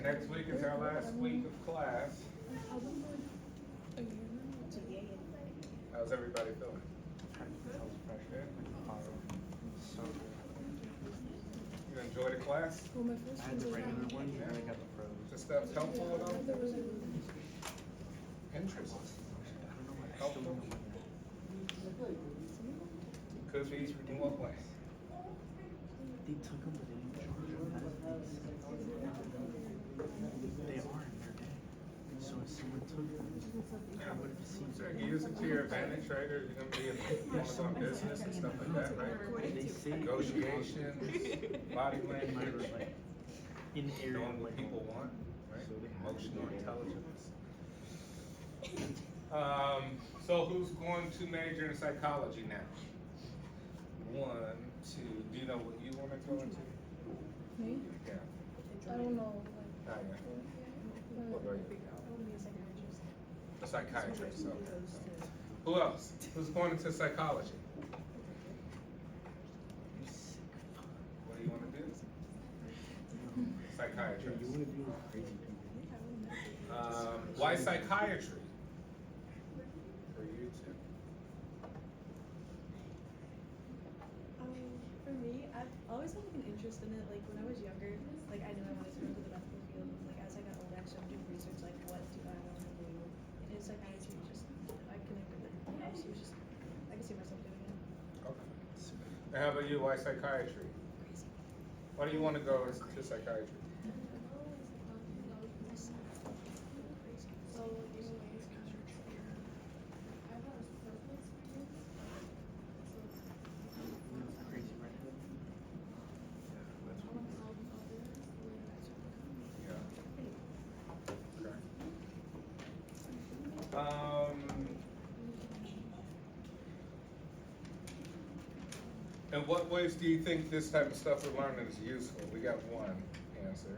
next week is our last week of class. How's everybody feeling? Good? So good. You enjoy the class? I had the regular one, and then I got the pros. The stuff's helpful at all? Interesting. I don't know what I still don't know what. Could be in what way? They took them, but they didn't charge them. They are in their day. So if someone took them, I would have seen. So you use it to your advantage, right? Or you're gonna be on business and stuff like that, right? They say Negotiations, body language, like in the area knowing what like, people want, right? So they have Emotional to- intelligence. So who's going to major in psychology now? 1, 2. Do you know what you want to go into? Me? Yeah. I don't know. Not yet. What about you? I want to be a psychiatrist. A psychiatrist. Okay. Who else? Who's going into psychology? What do you want to do? Yeah, Psychiatrist. you want to deal with crazy people. Why psychiatry? For you too. For me, I've always had like an interest in it. Like when I was younger, like I knew I wanted to go to the medical field. Like as I got older, I started doing research. Like what do I want to do? And in psychiatry, just I connected with it. So it was just I could see myself doing it. Okay. And how about you? Why psychiatry? Crazy. Why do you want to go to psychiatry? So anyways, You know, crazy redhead. Yeah. Okay. In what ways do you think this type of stuff we're learning is useful? We got one answer.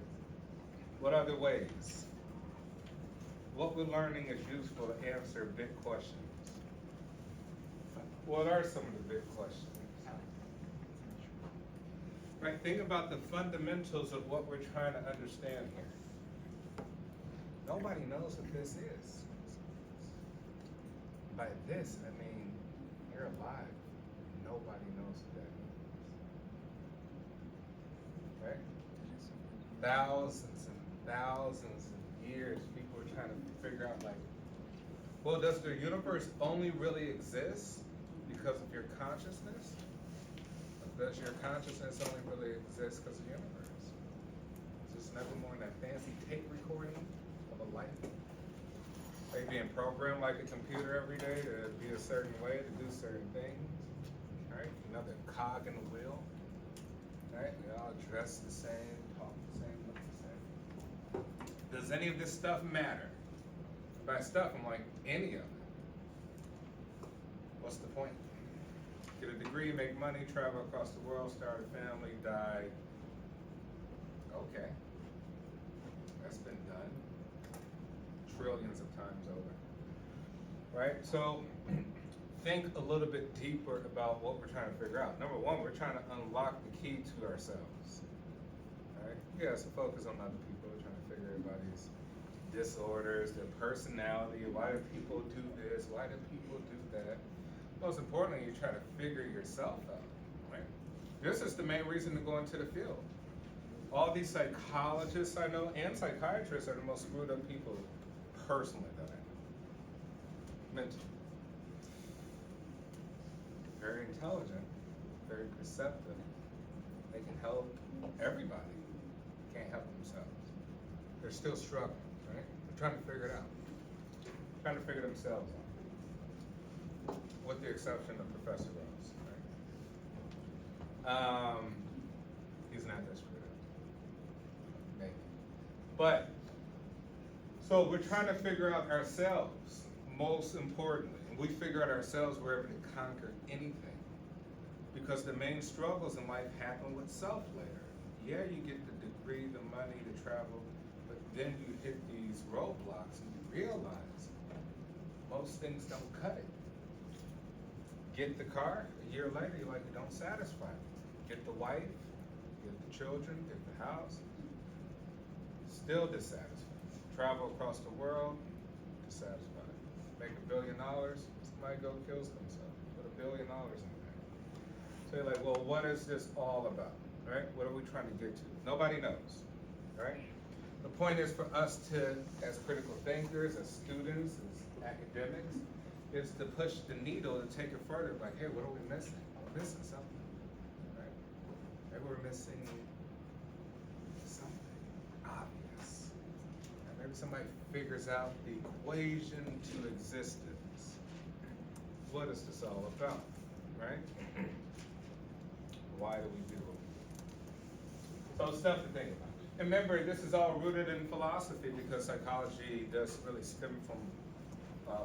What other ways? What we're learning is useful to answer big questions. What are some of the big questions? Right, think about the fundamentals of what we're trying to understand here. Nobody knows what this is. By this, I mean, you're alive. Nobody knows what that means. Right? Thousands and thousands of years, people are trying to figure out, like, well, does the universe only really exist because of your consciousness? Does your consciousness only really exist because of the universe? It's just never more than that fancy tape recording of a life. They being programmed like a computer every day to be a certain way, to do certain things. Right? Another cog in the wheel. Right? They all dress the same, talk the same, look the same. Does any of this stuff matter? By stuff, I'm like, any of it. What's the point? Get a degree, make money, travel across the world, start a family, die. Okay. That's been done trillions of times over. Right? So think a little bit deeper about what we're trying to figure out. Number one, we're trying to unlock the key to ourselves. Right? Yeah, so focus on other people. We're trying to figure everybody's disorders, their personality, why do people do this, why do people do that. Most importantly, you try to figure yourself out, right? This is the main reason to go into the field. All these psychologists I know and psychiatrists are the most screwed up people personally that I know. Mentally. Very intelligent, very perceptive. They can help everybody. Can't help themselves. They're still struggling, right? They're trying to figure it out. Trying to figure themselves out. With the exception of Professor Rose, right? He's not that screwed up. Maybe. But, so we're trying to figure out ourselves, most importantly. And we figure out ourselves, we're able to conquer anything. Because the main struggles in life happen with self later. Yeah, you get the degree, the money, the travel, but then you hit these roadblocks and you realize most things don't cut it. Get the car, a year later, you're like, it don't satisfy me. Get the wife, get the children, get the house. still dissatisfied. Travel across the world, dissatisfied. Make $1 billion, somebody go kills themselves. Put $1 billion in the bank. So you're like, well, what is this all about, right? What are we trying to get to? Nobody knows, right? The point is for us to, as critical thinkers, as students, as academics, is to push the needle to take it further. Like, hey, what are we missing? We're missing something, right? Maybe we're missing something obvious. And maybe somebody figures out the equation to existence. What is this all about, right? Why do we do it? So stuff to think about. And remember, this is all rooted in philosophy because psychology does really stem from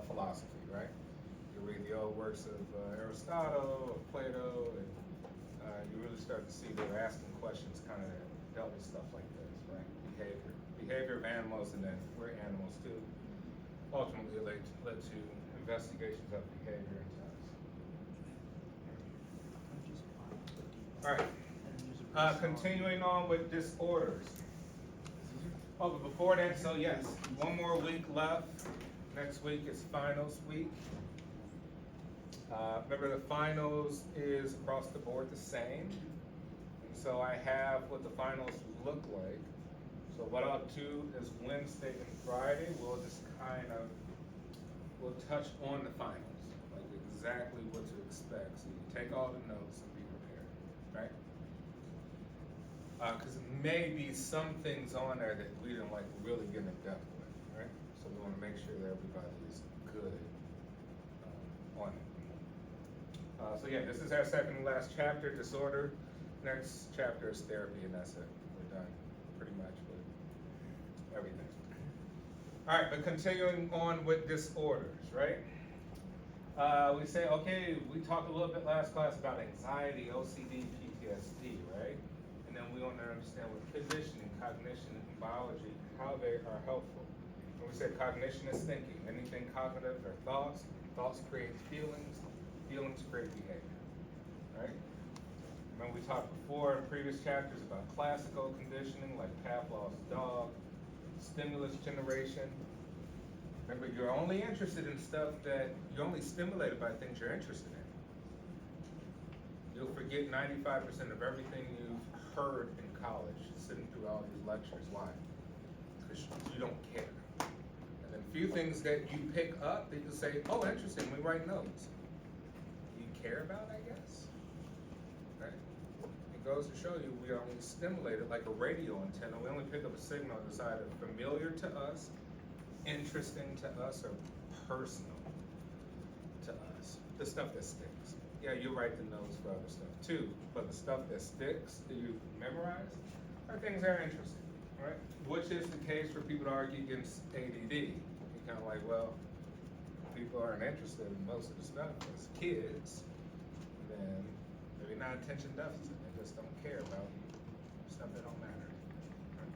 philosophy, right? You read the old works of Aristotle, of Plato, and you really start to see they're asking questions kind of dealt with stuff like this, right? Behavior of animals, and then we're animals too. Ultimately led to investigations of behavior and such. All right. Continuing on with disorders. Oh, but before that, so yes, one more week left. Next week is finals week. Remember, the finals is across the board the same. And so I have what the finals look like. So what I'll do is Wednesday and Friday, we'll touch on the finals, like exactly what to expect. So you take all the notes and be prepared, right? Because may be some things on there that we didn't like really get in depth with, right? So we want to make sure that everybody is good on it. So yeah, this is our second to last chapter, disorder. Next chapter is therapy, and that's it. We're done pretty much with everything. All right, but continuing on with disorders, right? We say, okay, we talked a little bit last class about anxiety, OCD, PTSD, right? And then we want to understand with conditioning, cognition, and biology, how they are helpful. And we said cognition is thinking. Anything cognitive are thoughts. Thoughts create feelings. Feelings create behavior, right? Remember we talked before in previous chapters about classical conditioning, like Pavlov's dog, stimulus generation. Remember, you're only interested in stuff that, you're only stimulated by things you're interested in. You'll forget 95% of everything you've heard in college, sitting through all these lectures. Why? Because you don't care. And then a few things that you pick up that you say, oh, interesting, we write notes. You care about, I guess? Right? It goes to show you we are only stimulated like a radio antenna. We only pick up a signal that's either familiar to us, interesting to us, or personal to us. The stuff that sticks. Yeah, you write the notes for other stuff too, but the stuff that sticks that you memorize are things that are interesting, right? Which is the case for people to argue against ADD. You're kind of like, well, people aren't interested in most of the stuff as kids, then maybe not attention deficit. They just don't care about stuff that don't matter. Right?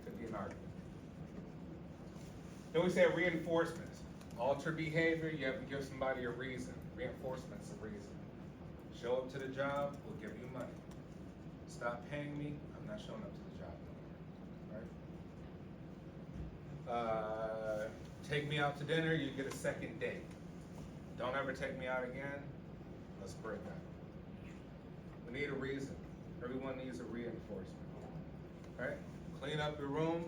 Could be an argument. Then we say reinforcements. Alter behavior, you have to give somebody a reason. Reinforcement's a reason. Show up to the job, we'll give you money. Stop paying me, I'm not showing up to the job no more. Right? Take me out to dinner, you get a second date. Don't ever take me out again, let's break up. We need a reason. Everyone needs a reinforcement. Right? Clean up your room,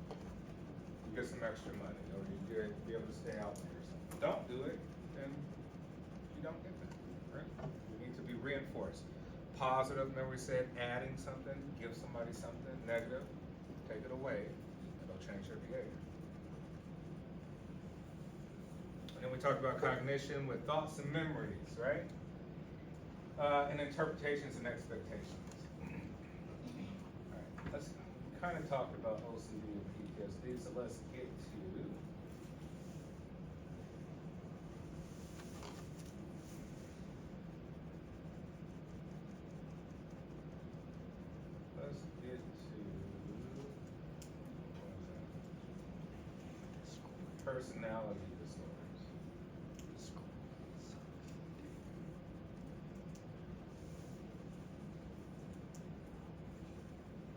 you get some extra money, or you be able to stay out there or something. Don't do it, then you don't get that, right? You need to be reinforced. Positive, remember we said adding something, give somebody something. Negative, take it away, it'll change their behavior. And then we talked about cognition with thoughts and memories, right? And interpretations and expectations. All right, let's kind of talk about OCD and PTSD, so let's get to personality disorders.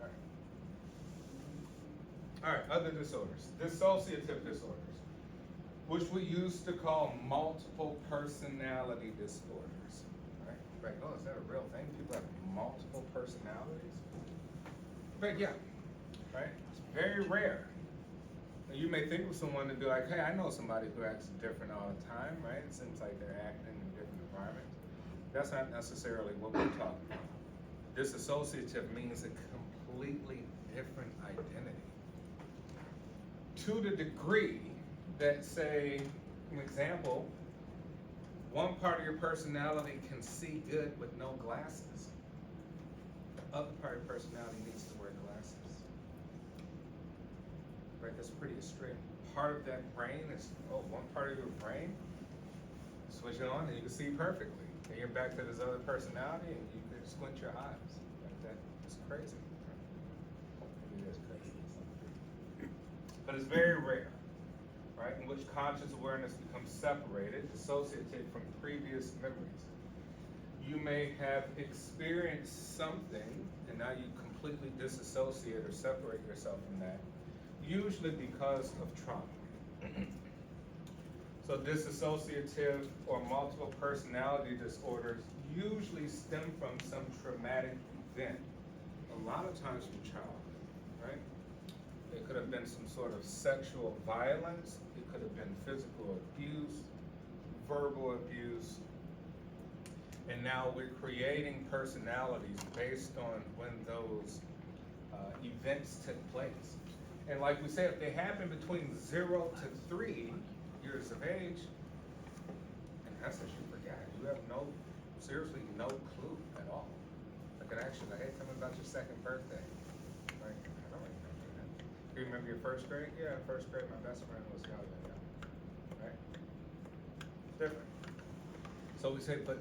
All right. All right, other disorders, dissociative disorders, which we used to call multiple personality disorders. Right? Like, oh, is that a real thing? People have multiple personalities? But yeah, right? It's very rare. And you may think of someone to be like, hey, I know somebody who acts different all the time, right? It seems like they're acting in different environments. That's not necessarily what we're talking about. Disassociative means a completely different identity. To the degree that, say, an example, one part of your personality can see good with no glasses. The other part of your personality needs to wear glasses. Right, that's pretty extreme. Part of that brain is, one part of your brain, switch it on and you can see perfectly. And you're back to this other personality and you can squint your eyes. Like that, it's crazy. Maybe that's crazy. But it's very rare, right, in which conscious awareness becomes separated, dissociated from previous memories. You may have experienced something and now you completely disassociate or separate yourself from that, usually because of trauma. So dissociative or multiple personality disorders usually stem from some traumatic event, a lot of times from childhood, right? It could have been some sort of sexual violence, it could have been physical abuse, verbal abuse, and now we're creating personalities based on when those events took place. And like we said, if they happen between 0 to 3 years of age, in essence, you forgot. You have seriously no clue at all. I could ask you, like, hey, tell me about your second birthday. Right? I don't remember that. Do you remember your first grade? Yeah, first grade, my best friend was Galileo. Right? Different. So we say, but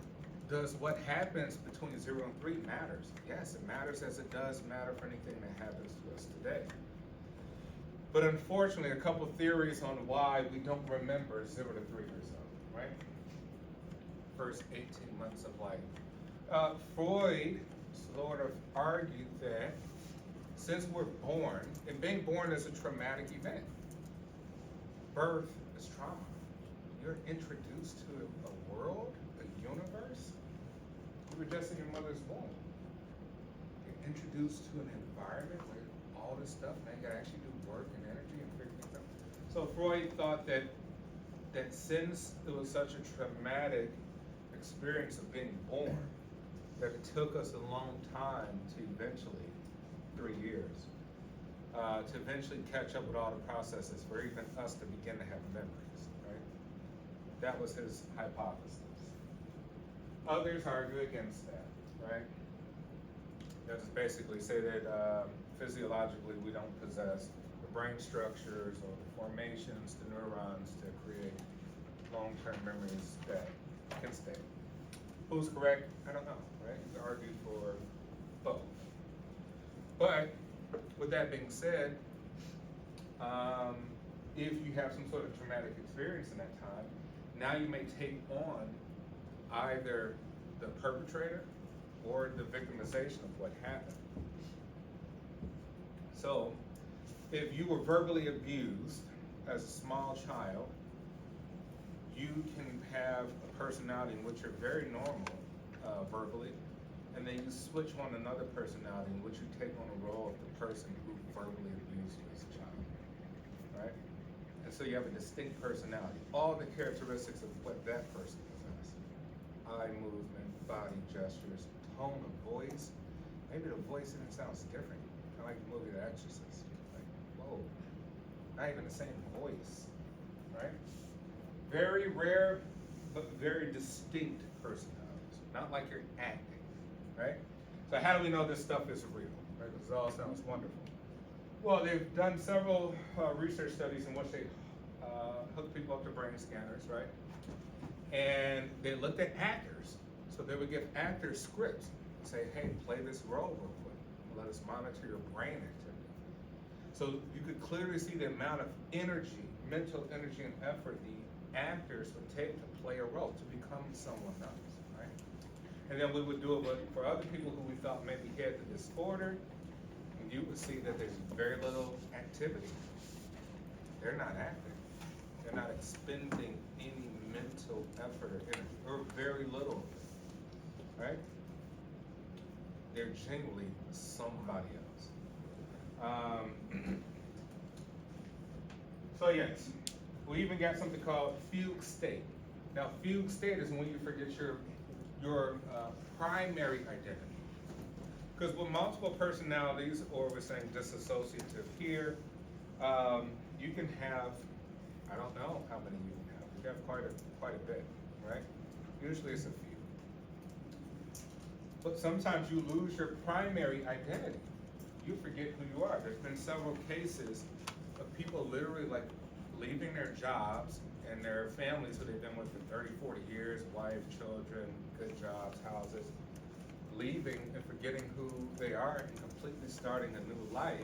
does what happens between 0 and 3 matters? Yes, it matters as it does matter for anything that happens to us today. But unfortunately, a couple theories on why we don't remember 0 to 3 years old, right? First 18 months of life. Freud sort of argued that since we're born, and being born is a traumatic event, birth is trauma. You're introduced to a world, a universe. You were just in your mother's womb. You're introduced to an environment where all this stuff, man, you gotta actually do work and energy and figure things out. So Freud thought that since it was such a traumatic experience of being born, that it took us a long time to eventually, 3 years, to eventually catch up with all the processes for even us to begin to have memories, right? That was his hypothesis. Others argue against that, right? That is basically say that physiologically we don't possess the brain structures or the formations, the neurons to create long-term memories that can stay. Who's correct? I don't know, right? You can argue for both. But with that being said, if you have some sort of traumatic experience in that time, now you may take on either the perpetrator or the victimization of what happened. So, if you were verbally abused as a small child, you can have a personality in which you're very normal verbally, and then you switch on another personality in which you take on the role of the person who verbally abused you as a child, right? And so you have a distinct personality, all the characteristics of what that person possesses. Eye movement, body gestures, tone of voice. Maybe the voice even sounds different. Kind of like the movie The Exorcist. Like, whoa, not even the same voice, right? Very rare, but very distinct personalities. Not like you're acting, right? So how do we know this stuff is real, right? Because it all sounds wonderful. Well, they've done several research studies in which they hooked people up to brain scanners, right? And they looked at actors. So they would give actors scripts and say, hey, play this role real quick. Let us monitor your brain activity. So you could clearly see the amount of energy, mental energy and effort the actors would take to play a role, to become someone else, right? And then we would do it for other people who we thought maybe had the disorder, and you would see that there's very little activity. They're not active. They're not expending any mental effort or energy, or very little, right? They're genuinely somebody else. So yes, we even got something called fugue state. Now, fugue state is when you forget your primary identity. Because with multiple personalities, or we're saying disassociative here, you can have, I don't know how many you can have. You have quite a bit, right? Usually it's a few. But sometimes you lose your primary identity. You forget who you are. There's been several cases of people literally like leaving their jobs and their families who they've been with for 30, 40 years, wife, children, good jobs, houses, leaving and forgetting who they are and completely starting a new life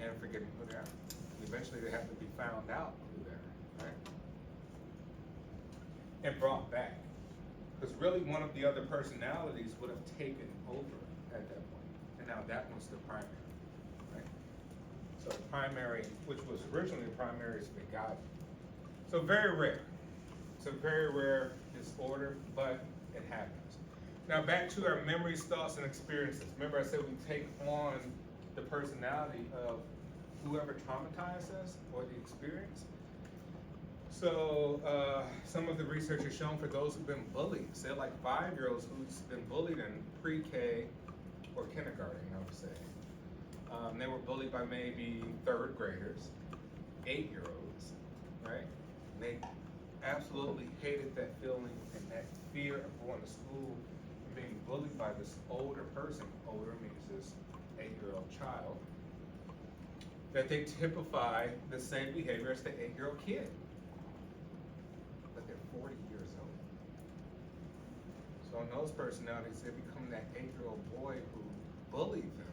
and forgetting who they are. Eventually they have to be found out who they are, right? And brought back. Because really one of the other personalities would have taken over at that point. And now that one's the primary, right? So the primary, which was originally the primary, is forgotten. So very rare. It's a very rare disorder, but it happens. Now back to our memories, thoughts, and experiences. Remember I said we take on the personality of whoever traumatized us or the experience. So some of the research has shown for those who've been bullied, say like 5-year-olds who's been bullied in pre-K or kindergarten, I would say. They were bullied by maybe 3rd graders, 8-year-olds, right? And they absolutely hated that feeling and that fear of going to school and being bullied by this older person. Older means this 8-year-old child. That they typify the same behavior as the 8-year-old kid. But they're 40 years old. So in those personalities, they become that 8-year-old boy who bullied them.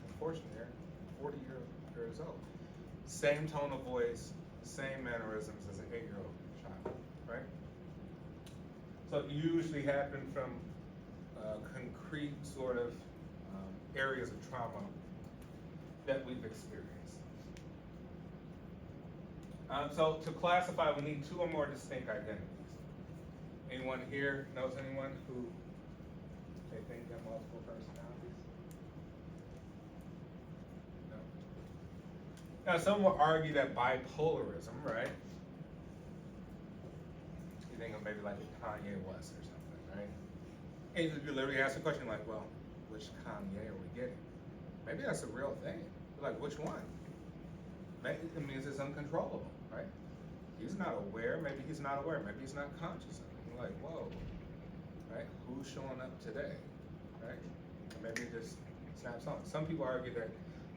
Unfortunately, they're 40 years old. Same tone of voice, same mannerisms as an 8-year-old child, right? So it usually happened from concrete sort of areas of trauma that we've experienced. So to classify, we need 2 or more distinct identities. Anyone here knows anyone who they think have multiple personalities? No? Now some will argue that bipolarism, right? You think of maybe like Kanye West or something, right? And you literally ask the question like, well, which Kanye are we getting? Maybe that's a real thing. Like, which one? Maybe it means it's uncontrollable, right? He's not aware, maybe he's not aware, maybe he's not conscious of it. You're like, whoa, right? Who's showing up today, right? Or maybe it just snaps on. Some people argue that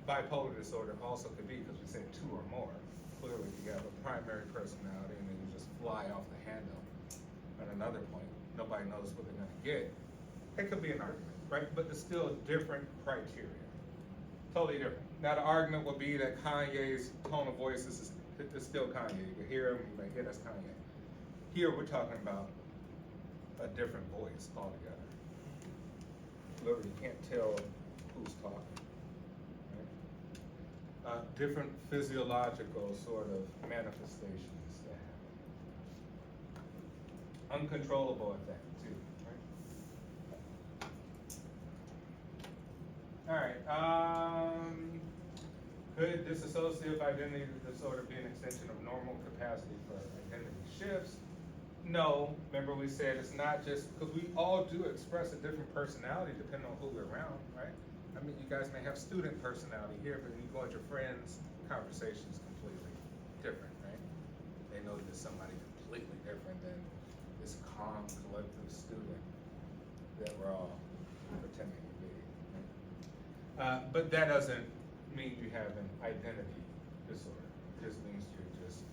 bipolar disorder also could be, because we said 2 or more. Clearly, you have a primary personality and then you just fly off the handle. At another point, nobody knows what they're gonna get. It could be an argument, right? But it's still different criteria. Totally different. Now the argument would be that Kanye's tone of voice is still Kanye. You can hear him, you might hear that's Kanye. Here we're talking about a different voice altogether. Literally, you can't tell who's talking. Right? Different physiological sort of manifestations that happen. Uncontrollable at that too. All right, could dissociative identity disorder be an extension of normal capacity for identity shifts? No, remember we said it's not just, because we all do express a different personality depending on who we're around, right? I mean, you guys may have student personality here, but when you go at your friends, conversation is completely different, right? They know there's somebody completely different than this calm, collective student that we're all pretending to be. But that doesn't mean you have an identity disorder. It just means you just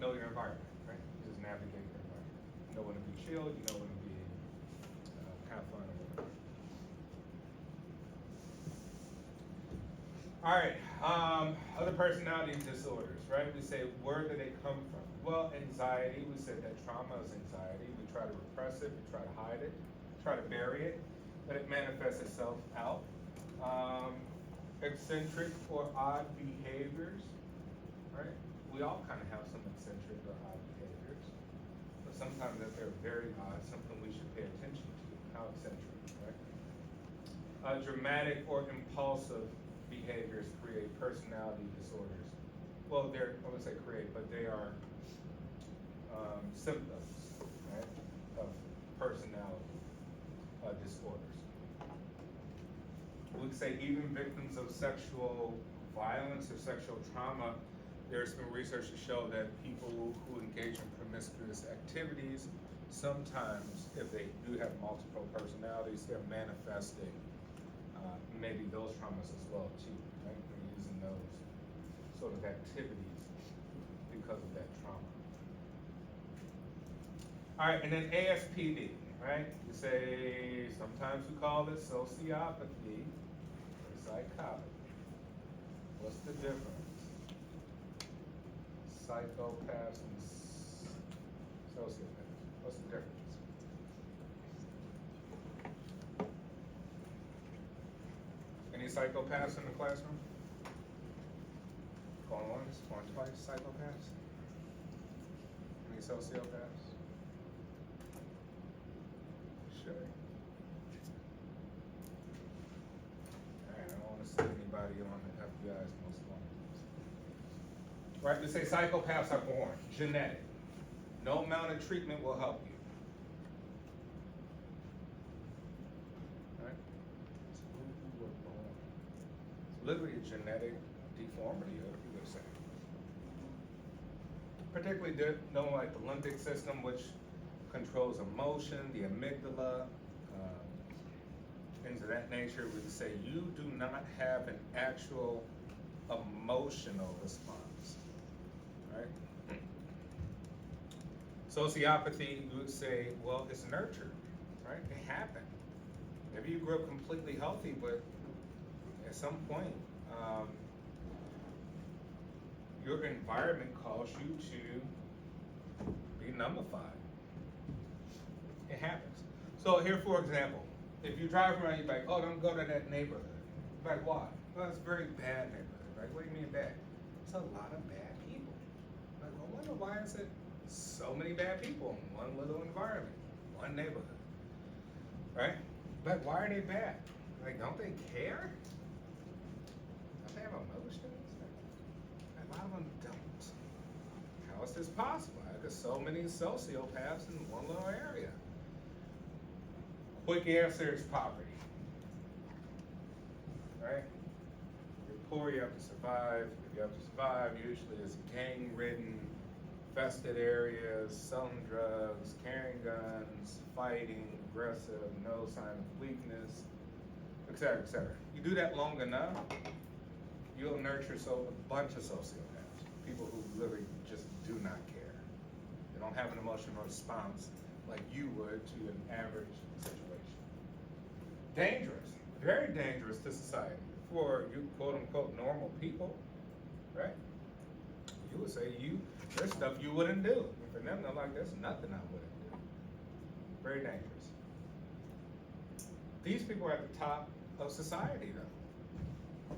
know your environment, right? You just navigate your environment. You know when to be chill, you know when to be have fun or whatever. All right, other personality disorders, right? We say, where do they come from? Well, anxiety, we said that trauma is anxiety. We try to repress it, we try to hide it, try to bury it, but it manifests itself out. Eccentric or odd behaviors, right? We all kind of have some eccentric or odd behaviors, but sometimes if they're very odd, something we should pay attention to. How eccentric, right? Dramatic or impulsive behaviors create personality disorders. Well, I wouldn't say create, but they are symptoms, right, of personality disorders. We could say even victims of sexual violence or sexual trauma, there's been research to show that people who engage in promiscuous activities, sometimes if they do have multiple personalities, they're manifesting maybe those traumas as well too, right? They're using those sort of activities because of that trauma. All right, and then ASPD, right? You say, sometimes we call it sociopathy or psychopathy. What's the difference? Psychopaths and sociopaths. What's the difference? Any psychopaths in the classroom? Going once, going twice, psychopaths? Any sociopaths? Sure. Alright, I don't wanna see anybody on the FBI's most wanted list. Right, we say psychopaths are born, genetic. No amount of treatment will help you. Right? It's who were born. It's literally a genetic deformity, you would say. Particularly known like the limbic system, which controls emotion, the amygdala, things of that nature. We would say you do not have an actual emotional response, right? Sociopathy, you would say, well, it's nurtured, right? It happened. Maybe you grew up completely healthy, but at some point, your environment caused you to be nullified. It happens. So here, for example, if you drive around, you're like, oh, don't go to that neighborhood. Like, why? Well, it's a very bad neighborhood, right? What do you mean bad? It's a lot of bad people. Like, well, I wonder why is it so many bad people in one little environment, one neighborhood, right? But why are they bad? Like, don't they care? Don't they have emotions? A lot of them don't. How is this possible? There's so many sociopaths in one little area. Quick answer is poverty. Right? If you're poor, you have to survive. If you have to survive, usually it's gang-ridden, infested areas, selling drugs, carrying guns, fighting, aggressive, no sign of weakness, etc., etc. You do that long enough, you'll nurture a bunch of sociopaths, people who literally just do not care. They don't have an emotional response like you would to an average situation. Dangerous, very dangerous to society. For you quote unquote normal people, right? You would say there's stuff you wouldn't do. And for them, they're like, there's nothing I wouldn't do. Very dangerous. These people are at the top of society though.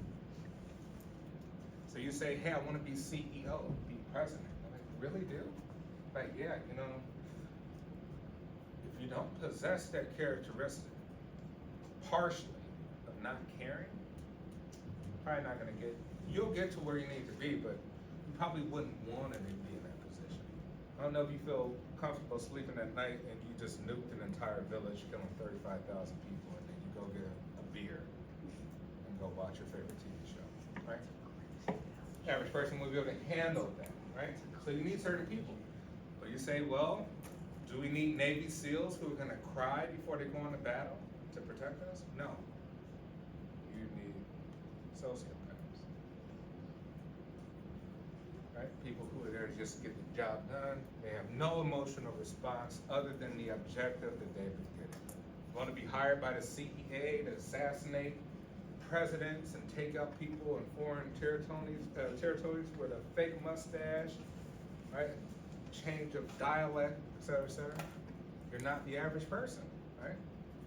So you say, hey, I want to be CEO, be president. I'm like, really do? Like, yeah, if you don't possess that characteristic, partially, of not caring, probably not gonna you'll get to where you need to be, but you probably wouldn't want to be in that position. I don't know if you feel comfortable sleeping at night and you just nuked an entire village, killing 35,000 people, and then you go get a beer and go watch your favorite TV show, right? Average person will be able to handle that, right? So you need certain people. But you say, well, do we need Navy SEALs who are gonna cry before they go into battle to protect us? No. You need sociopaths. Right? People who are there to just get the job done. They have no emotional response other than the objective that they've been given. Want to be hired by the CEA to assassinate presidents and take out people in foreign territories with a fake mustache, right? Change of dialect, et cetera, et cetera. You're not the average person, right?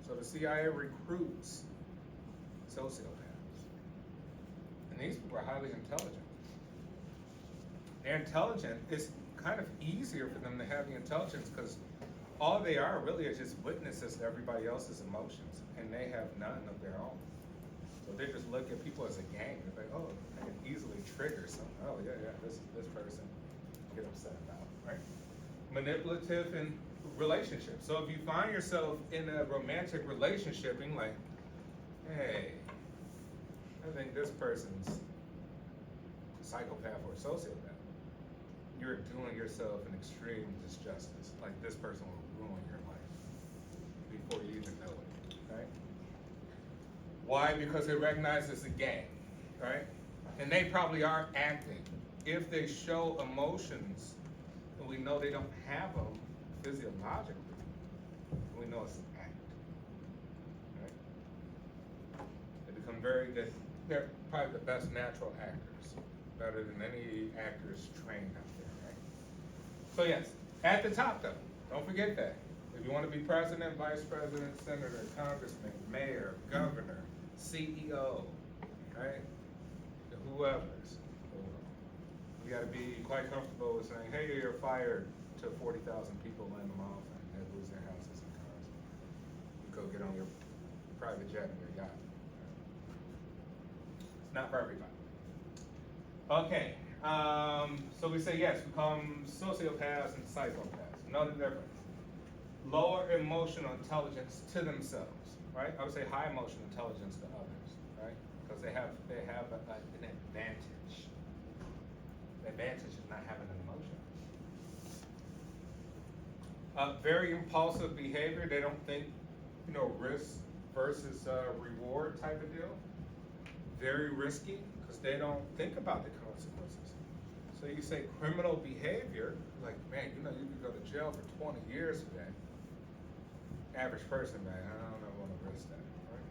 So the CIA recruits sociopaths. And these people are highly intelligent. They're intelligent. It's kind of easier for them to have the intelligence because all they are really is just witnesses to everybody else's emotions, and they have none of their own. So they just look at people as a gang. They're like, oh, I can easily trigger something. Oh yeah, this person get upset about, right? Manipulative in relationships. So if you find yourself in a romantic relationship and you're like, hey, I think this person's a psychopath or a sociopath, you're doing yourself an extreme disjustice. Like this person will ruin your life before you even know it, right? Why? Because they recognize it's a gang, right? And they probably are acting. If they show emotions, and we know they don't have them physiologically, we know it's an act, right? They become very good. They're probably the best natural actors, better than any actors trained out there, right? So yes, at the top though, don't forget that. If you want to be president, vice president, senator, congressman, mayor, governor, CEO, right? Whoever's. You got to be quite comfortable with saying, hey, you're fired to 40,000 people laying them off and they lose their houses and cars. You go get on your private jet and your yacht. It's not for everybody. Okay, so we say yes, we call them sociopaths and psychopaths. Know the difference. Lower emotional intelligence to themselves, right? I would say high emotional intelligence to others, right? Because they have an advantage. The advantage is not having an emotion. Very impulsive behavior. They don't think, risk versus reward type of deal. Very risky because they don't think about the consequences. So you say criminal behavior, like, man, you could go to jail for 20 years for that. Average person, man, I don't want to risk that, right?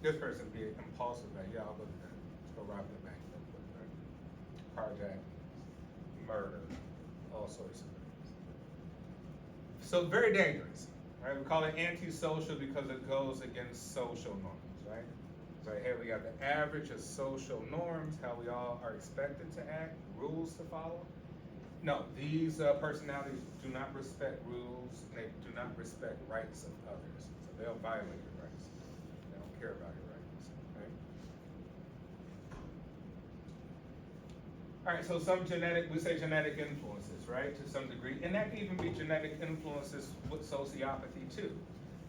This person be impulsive, man, yeah, I'll look at that. Let's go rob the bank real quick, right? Carjacking, murder, all sorts of things. So very dangerous, right? We call it antisocial because it goes against social norms, right? So here we got the average of social norms, how we all are expected to act, rules to follow. No, these personalities do not respect rules, and they do not respect rights of others. So they'll violate your rights. They don't care about your rights, right? All right, so we say genetic influences, right, to some degree. And that can even be genetic influences with sociopathy too.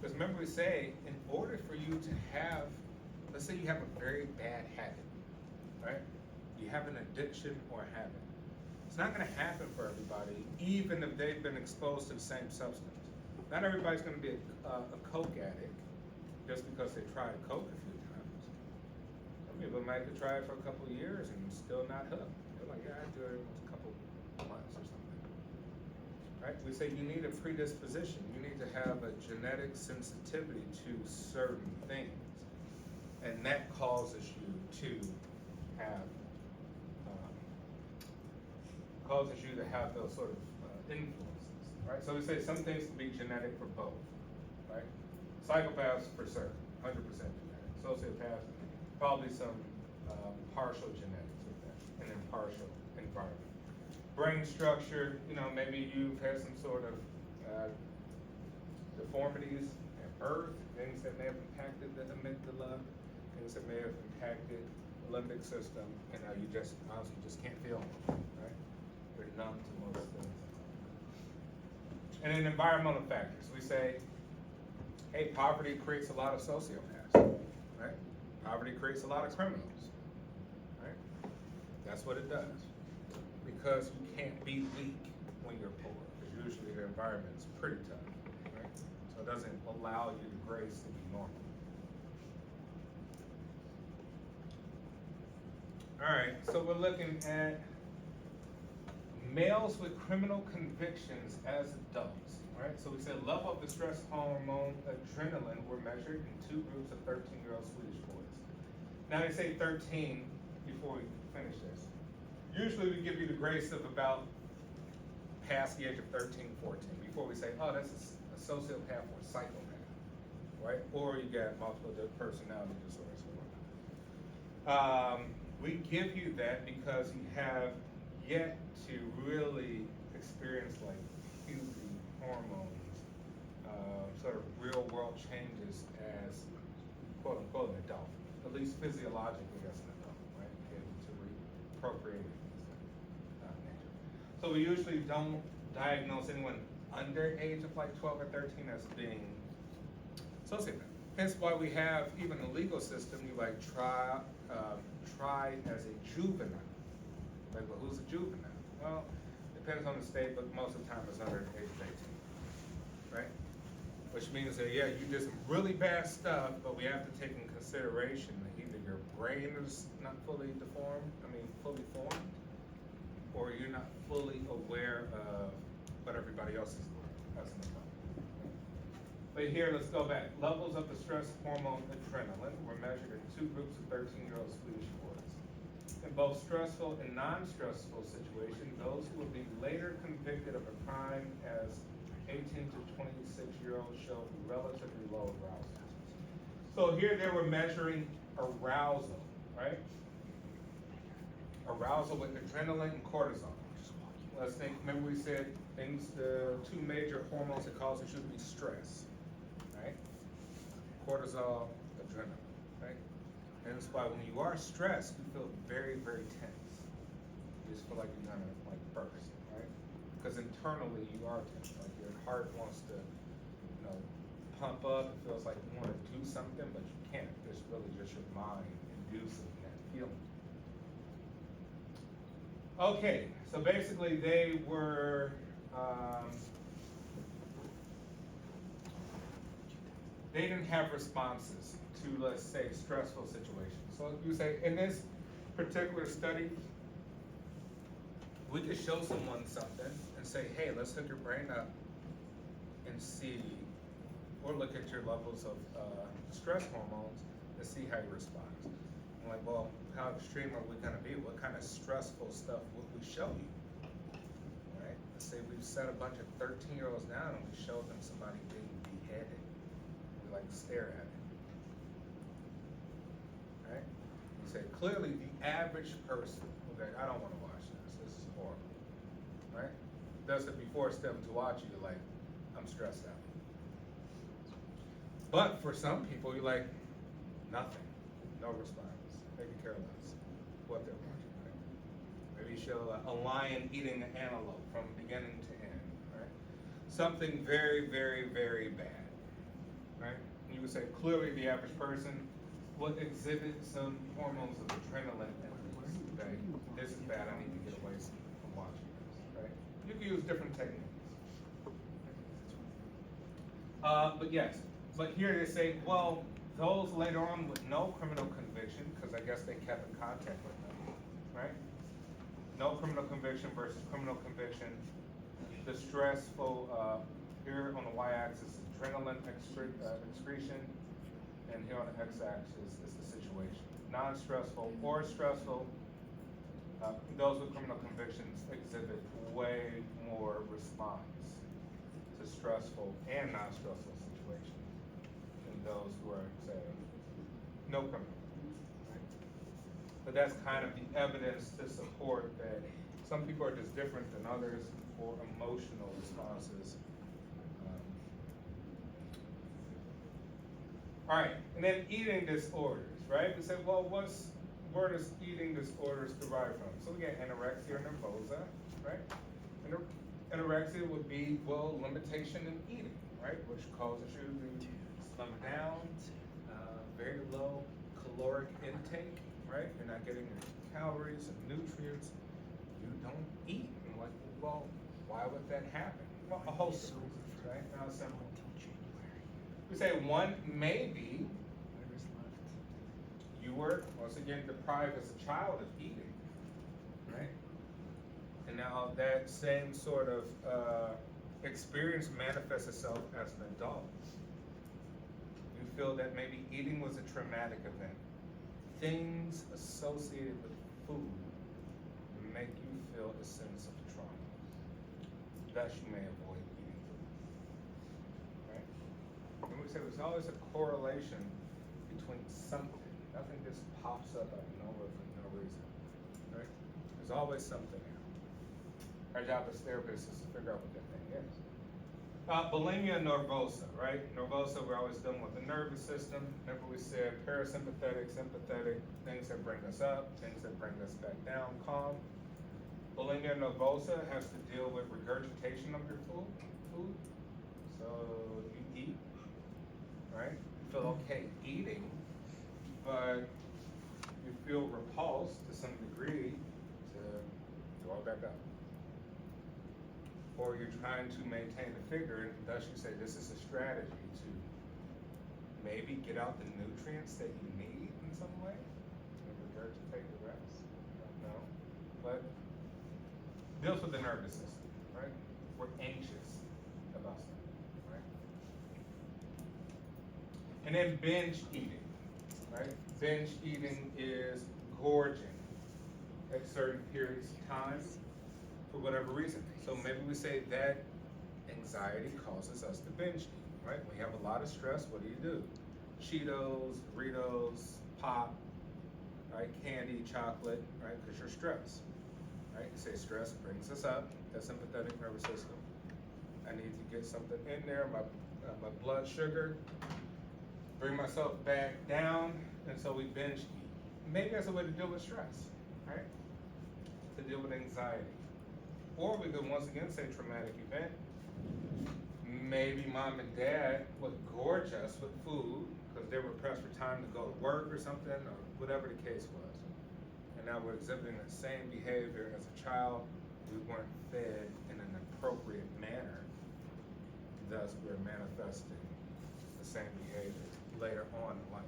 Because remember we say, in order for you to have, let's say you have a very bad habit, right? You have an addiction or a habit. It's not going to happen for everybody, even if they've been exposed to the same substance. Not everybody's going to be a coke addict just because they tried coke a few times. Some people might have tried it for a couple of years and still not hooked. They're like, yeah, I do it once a couple months or something. Right? We say you need a predisposition. You need to have a genetic sensitivity to certain things. And that causes you to have those sort of influences, right? So we say some things can be genetic for both, right? Psychopaths for certain, 100% genetic. Sociopaths, probably some partial genetics with that, and then partial environment. Brain structure, maybe you've had some sort of deformities at birth, things that may have impacted the amygdala, things that may have impacted the limbic system, and now you just honestly just can't feel them, right? You're numb to most things. And then environmental factors. We say, hey, poverty creates a lot of sociopaths, right? Poverty creates a lot of criminals, right? That's what it does. Because you can't be weak when you're poor, because usually the environment's pretty tough, right? So it doesn't allow you the grace to be normal. All right, so we're looking at males with criminal convictions as adults, right? So we said level of the stress hormone adrenaline were measured in two groups of 13-year-old Swedish boys. Now they say 13 before we finish this. Usually we give you the grace of about past the age of 13, 14, before we say, oh, that's a sociopath or psychopath, right? Or you get multiple personality disorders. We give you that because you have yet to really experience like puberty, hormones, sort of real world changes as quote unquote an adult, at least physiologically as an adult, right? Be able to procreate and things like that nature. So we usually don't diagnose anyone under age of like 12 or 13 as being sociopath. Hence why we have, even the legal system, you like tried as a juvenile. Like, well, who's a juvenile? Well, depends on the state, but most of the time it's under the age of 18, right? Which means that, yeah, you did some really bad stuff, but we have to take in consideration that either your brain is not fully fully formed, or you're not fully aware of what everybody else is doing as an adult. But here, let's go back. Levels of the stress hormone adrenaline were measured in two groups of 13-year-old Swedish boys. In both stressful and non-stressful situations, those who would be later convicted of a crime as 18 to 26-year-olds showed relatively low arousal. So here they were measuring arousal, right? Arousal with adrenaline and cortisol. Let's think, remember we said the two major hormones that cause it should be stress, right? Cortisol, adrenaline, right? And that's why when you are stressed, you feel very, very tense. You just feel like you're gonna like burst, right? Because internally you are tense, like your heart wants to, pump up. It feels like you want to do something, but you can't. It's really just your mind inducing that feeling. Okay, so basically they were, they didn't have responses to, let's say, stressful situations. So you say, in this particular study, we could show someone something and say, hey, let's hook your brain up and see, or look at your levels of stress hormones and see how you respond. I'm like, well, how extreme are we gonna be? What kind of stressful stuff would we show you? Right? Let's say we've set a bunch of 13-year-olds down and we showed them somebody being beheaded. We like stare at it. Right? You say, clearly the average person, okay, I don't wanna watch this is horrible. Right? Does it before stepping to watch it, you're like, I'm stressed out. But for some people, you're like, nothing, no response. They can care less what they're watching, right? Maybe you show a lion eating an antelope from beginning to end, right? Something very, very, very bad, right? You would say clearly the average person would exhibit some hormones of adrenaline and say, this is bad, I need to get away from watching this, right? You can use different techniques. But yes, but here they say, well, those later on with no criminal conviction, because I guess they kept in contact with them, right? No criminal conviction versus criminal conviction. The stressful, here on the y-axis, adrenaline excretion, and here on the x-axis is the situation. Non-stressful or stressful, those with criminal convictions exhibit way more response to stressful and non-stressful situations than those who are, say, no criminal. Right? But that's kind of the evidence to support that some people are just different than others for emotional responses. All right, and then eating disorders, right? We said, well, where does eating disorders derive from? So we get anorexia nervosa, right? Anorexia would be, well, limitation in eating, right? Which causes you to slim down, very low caloric intake, right? You're not getting your calories and nutrients. You don't eat. And like, well, why would that happen? Well, a host of reasons, right? Now it's simple. We say one, maybe you were, once again, deprived as a child of eating, right? And now that same sort of experience manifests itself as an adult. You feel that maybe eating was a traumatic event. Things associated with food make you feel a sense of trauma. Thus, you may avoid eating food. Right? And we say there's always a correlation between something Nothing just pops up out of nowhere for no reason, right? There's always something there. Our job as therapists is to figure out what that thing is. Bulimia nervosa, right? Nervosa, we're always dealing with the nervous system. Remember we said parasympathetic, sympathetic, things that bring us up, things that bring us back down, calm. Bulimia nervosa has to deal with regurgitation of your food. So you eat, right? You feel okay eating, but you feel repulsed to some degree to throw it back up. Or you're trying to maintain a figure, and thus you say this is a strategy to maybe get out the nutrients that you need in some way, and regurgitate the rest. I don't know. But deals with the nervous system, right? We're anxious about something, right? And then binge eating, right? Binge eating is gorging at certain periods of time for whatever reason. So maybe we say that anxiety causes us to binge eat, right? When you have a lot of stress, what do? Cheetos, Doritos, pop, right? Candy, chocolate, right? Because you're stressed, right? You say stress brings us up, the sympathetic nervous system. I need to get something in there, my blood sugar, bring myself back down, and so we binge eat. Maybe that's a way to deal with stress, right? To deal with anxiety. Or we could once again say traumatic event. Maybe mom and dad would gorge us with food because they were pressed for time to go to work or something, or whatever the case was. And now we're exhibiting the same behavior as a child. We weren't fed in an appropriate manner. Thus, we're manifesting the same behavior later on in life.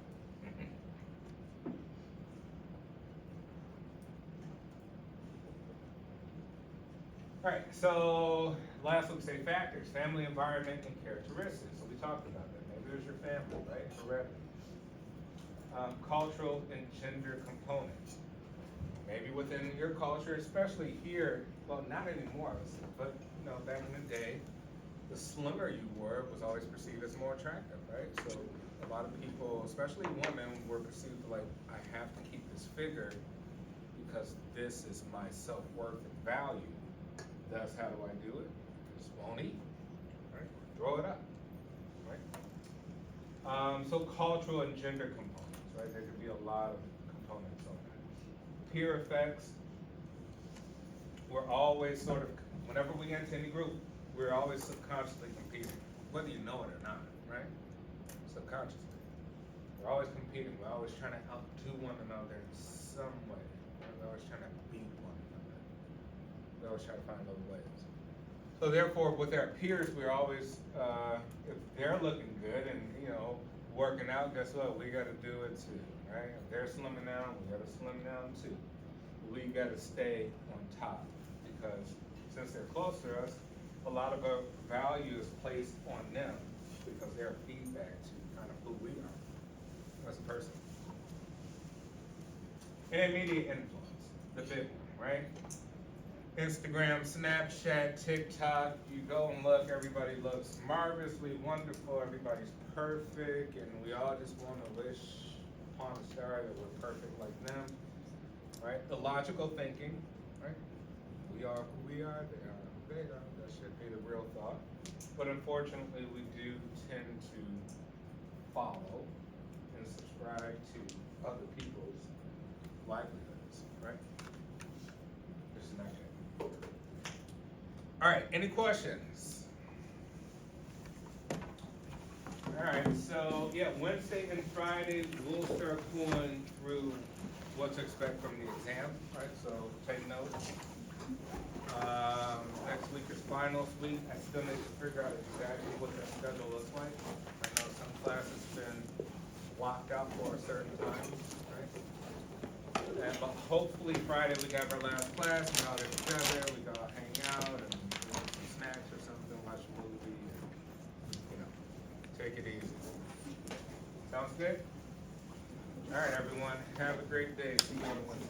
All right, so last week say factors, family, environment, and characteristics. So we talked about that. Maybe there's your family, right? Heredity. Cultural and gender components. Maybe within your culture, especially here, well, not anymore, but back in the day, the slimmer you were was always perceived as more attractive, right? So a lot of people, especially women, were perceived like, I have to keep this figure because this is my self-worth and value. Thus, how do I do it? Just won't eat, right? Throw it up, right? So cultural and gender components, right? There could be a lot of components on that. Peer effects. We're always sort of, whenever we enter any group, we're always subconsciously competing, whether you know it or not, right? Subconsciously. We're always competing. We're always trying to outdo one another in some way. We're always trying to beat one another. We always try to find other ways. So therefore, with our peers, we're always, if they're looking good and, working out, guess what? We got to do it too, right? If they're slimming down, we got to slim down too. We got to stay on top because since they're close to us, a lot of our value is placed on them because they're feedback to kind of who we are as a person. And immediate influence, the big one, right? Instagram, Snapchat, TikTok, you go and look, everybody looks marvelously wonderful, everybody's perfect, and we all just want to wish upon a star that we're perfect like them, right? The logical thinking, right? We are who we are, they are, that should be the real thought. But unfortunately, we do tend to follow and subscribe to other people's livelihoods, right? This is not good. All right, any questions? All right, so yeah, Wednesday and Friday, we'll start going through what to expect from the exam, right? So take notes. Next week is finals week. I still need to figure out exactly what that schedule looks like. I know some classes been locked out for a certain time, right? But hopefully Friday we have our last class, we all get together, we go hang out and do some snacks or something, watch a movie, and, take it easy. Sounds good? All right, everyone, have a great day. See you on Wednesday.